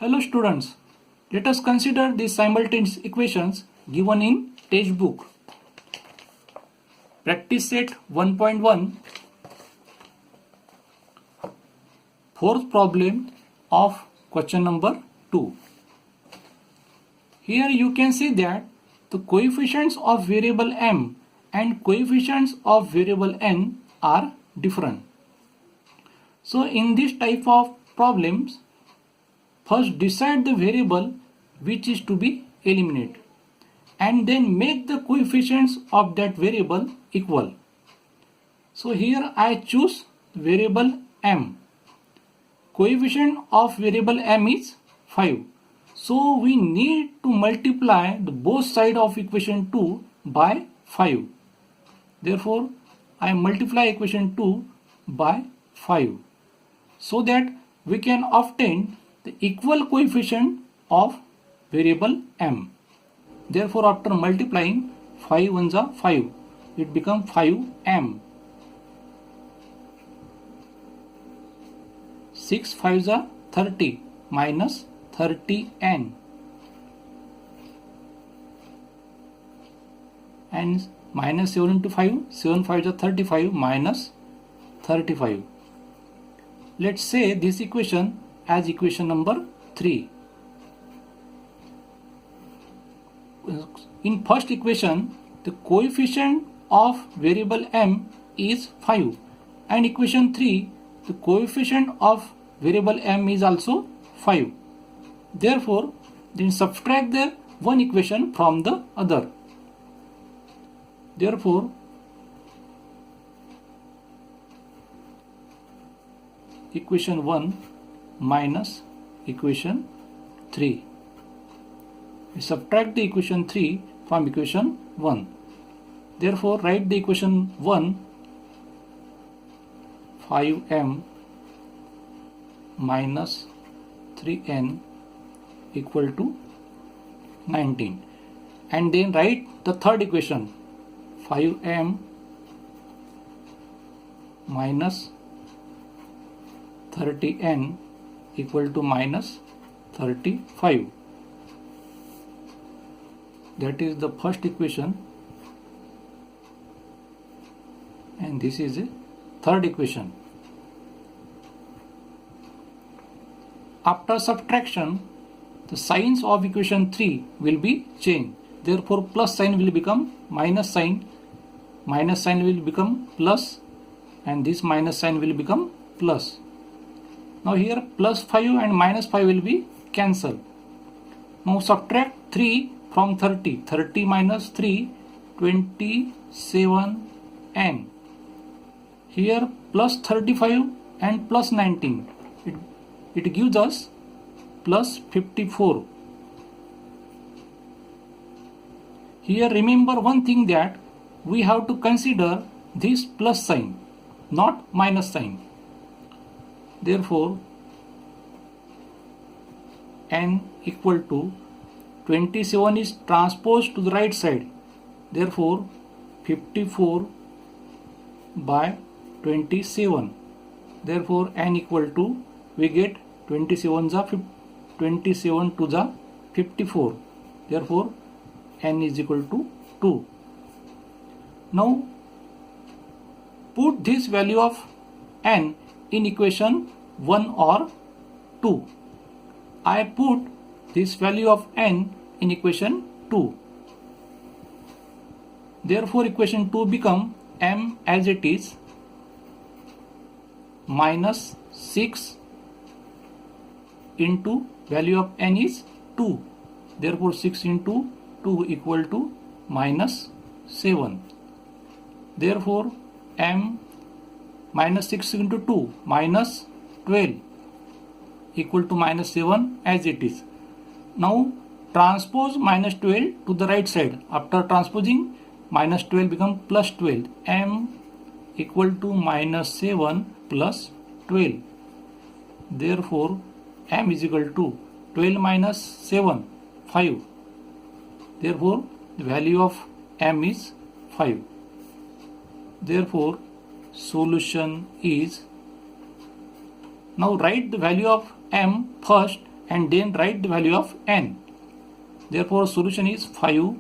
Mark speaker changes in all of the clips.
Speaker 1: Hello students, let us consider the simultaneous equations given in textbook. Practice set 1.1, fourth problem of question number 2. Here you can see that the coefficients of variable m and coefficients of variable n are different. So in this type of problems, first decide the variable which is to be eliminated and then make the coefficients of that variable equal. So here I choose variable m. Coefficient of variable m is 5. So we need to multiply the both sides of equation 2 by 5. Therefore I multiply equation 2 by 5 so that we can obtain the equal coefficient of variable m. Therefore after multiplying 5 ones are 5, it becomes 5m. 6 5s are 30 minus 30n, and minus 7 into 5, 7 5s are 35 minus 35. Let's say this equation as equation number 3. In first equation, the coefficient of variable m is 5, and equation 3, the coefficient of variable m is also 5. Therefore, then subtract the one equation from the other. Therefore, equation 1 minus equation 3. We subtract the equation 3 from equation 1. Therefore, write the equation 1, 5m minus 3n equal to 19. And then write the third equation, 5m minus 30n equal to minus 35. That is the first equation, and this is a third equation. After subtraction, the signs of equation 3 will be changed. Therefore plus sign will become minus sign will become plus, and this minus sign will become plus. Now here plus 5 and minus 5 will be cancelled. Now subtract 3 from 30. 30 minus 3, 27n. Here plus 35 and plus 19. It gives us plus 54. Here remember one thing, that we have to consider this plus sign, not minus sign. Therefore n equal to 27 is transposed to the right side. Therefore 54 by 27. Therefore n equal to, we get 27 to the 54. Therefore n is equal to 2. Now put this value of n in equation 1 or 2. I put this value of n in equation 2. Therefore equation 2 become m as it is minus 6 into value of n is 2. Therefore 6 into 2 equal to minus 7. Therefore m minus 6 into 2 minus 12 equal to minus 7 as it is. Now transpose minus 12 to the right side. After transposing, minus 12 become plus 12. M equal to minus 7 plus 12. Therefore m is equal to 12 minus 7, 5. Therefore the value of m is 5. Therefore solution is, now write the value of m first and then write the value of n. Therefore solution is 5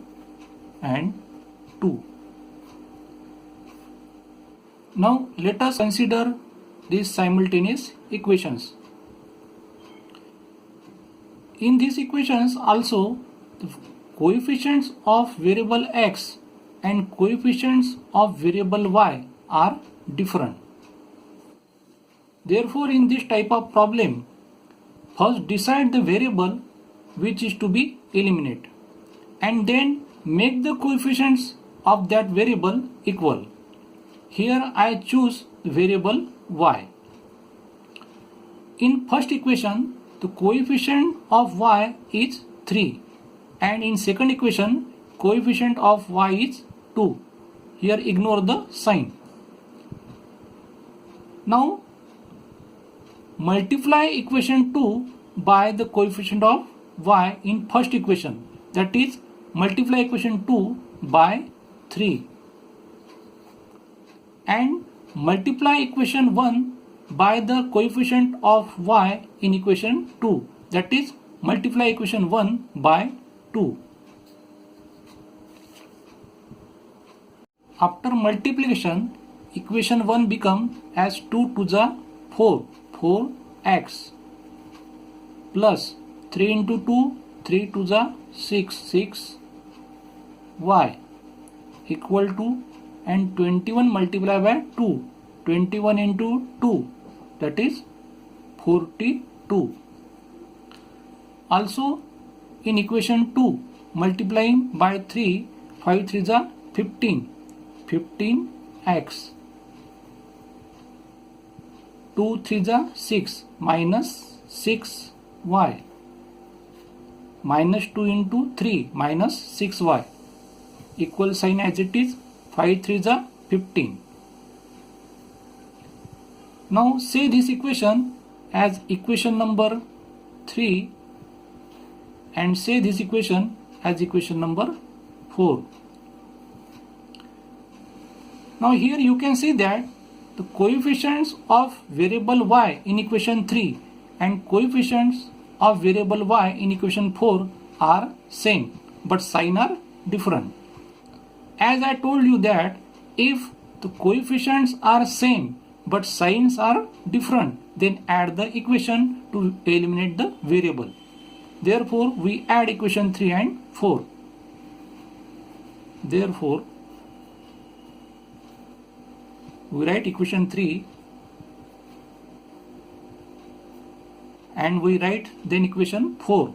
Speaker 1: and 2. Now let us consider these simultaneous equations. In these equations also the coefficients of variable x and coefficients of variable y are different. Therefore in this type of problem, first decide the variable which is to be eliminated and then make the coefficients of that variable equal. Here I choose the variable y. In first equation, the coefficient of y is 3 and in second equation, coefficient of y is 2. Here ignore the sign. Now multiply equation 2 by the coefficient of y in first equation, that is multiply equation 2 by 3 and multiply equation 1 by the coefficient of y in equation 2, that is multiply equation 1 by 2. After multiplication, equation 1 become as 2 to the 4, 4x plus 3 into 2, 3 to the 6, 6y equal to, and 21 multiplied by 2, 21 into 2, that is 42. Also in equation 2 multiplying by 3, 5 3 is 15, 15x, 2 3 is 6 minus 6y, minus 2 into 3 minus 6y, equal sign as it is, 5 3 is 15. Now say this equation as equation number 3 and say this equation as equation number 4. Now here you can see that the coefficients of variable y in equation 3 and coefficients of variable y in equation 4 are same but sign are different. As I told you that if the coefficients are same but signs are different, then add the equation to eliminate the variable. Therefore we add equation 3 and 4. Therefore we write equation 3 and we write then equation 4.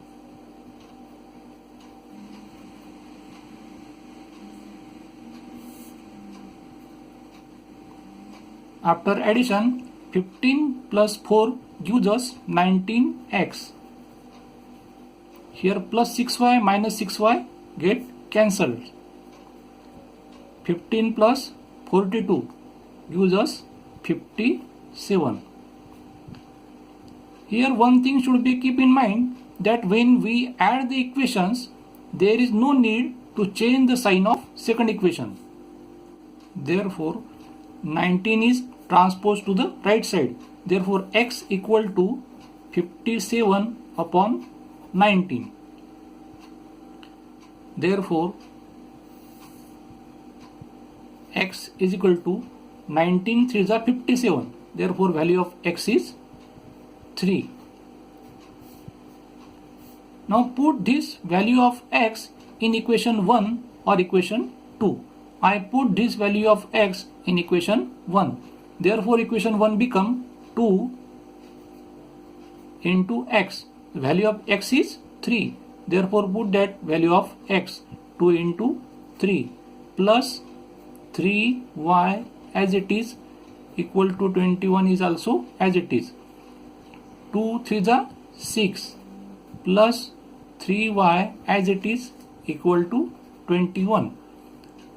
Speaker 1: After addition, 15 plus 4 gives us 19x. Here plus 6y minus 6y get cancelled. 15 plus 42 gives us 57. Here one thing should be keep in mind that when we add the equations, there is no need to change the sign of second equation. Therefore 19 is transposed to the right side. Therefore x equal to 57 upon 19. Therefore x is equal to 19 3 is 57. Therefore value of x is 3. Now put this value of x in equation 1 or equation 2. I put this value of x in equation 1. Therefore equation 1 become 2 into x. The value of x is 3. Therefore put that value of x 2 into 3 plus 3y as it is equal to 21 is also as it is. 2 3 is 6 plus 3y as it is equal to 21.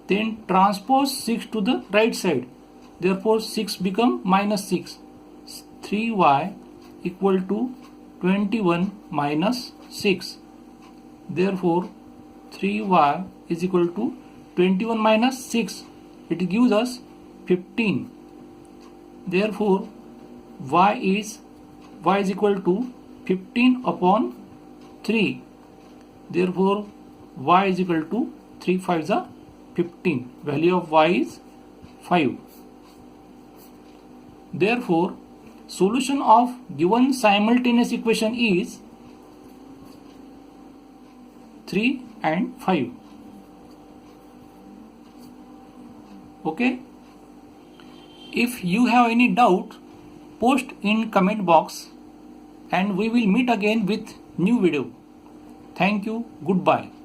Speaker 1: Then transpose 6 to the right side. Therefore 6 become minus 6. 3y equal to 21 minus 6. Therefore 3y is equal to 21 minus 6. It gives us 15. Therefore y is equal to 15 upon 3. Therefore, y is equal to 3 5s are 15. Value of y is 5. Therefore, solution of given simultaneous equation is 3 and 5. Okay. If you have any doubt, post in comment box and we will meet again with new video. Thank you. Goodbye.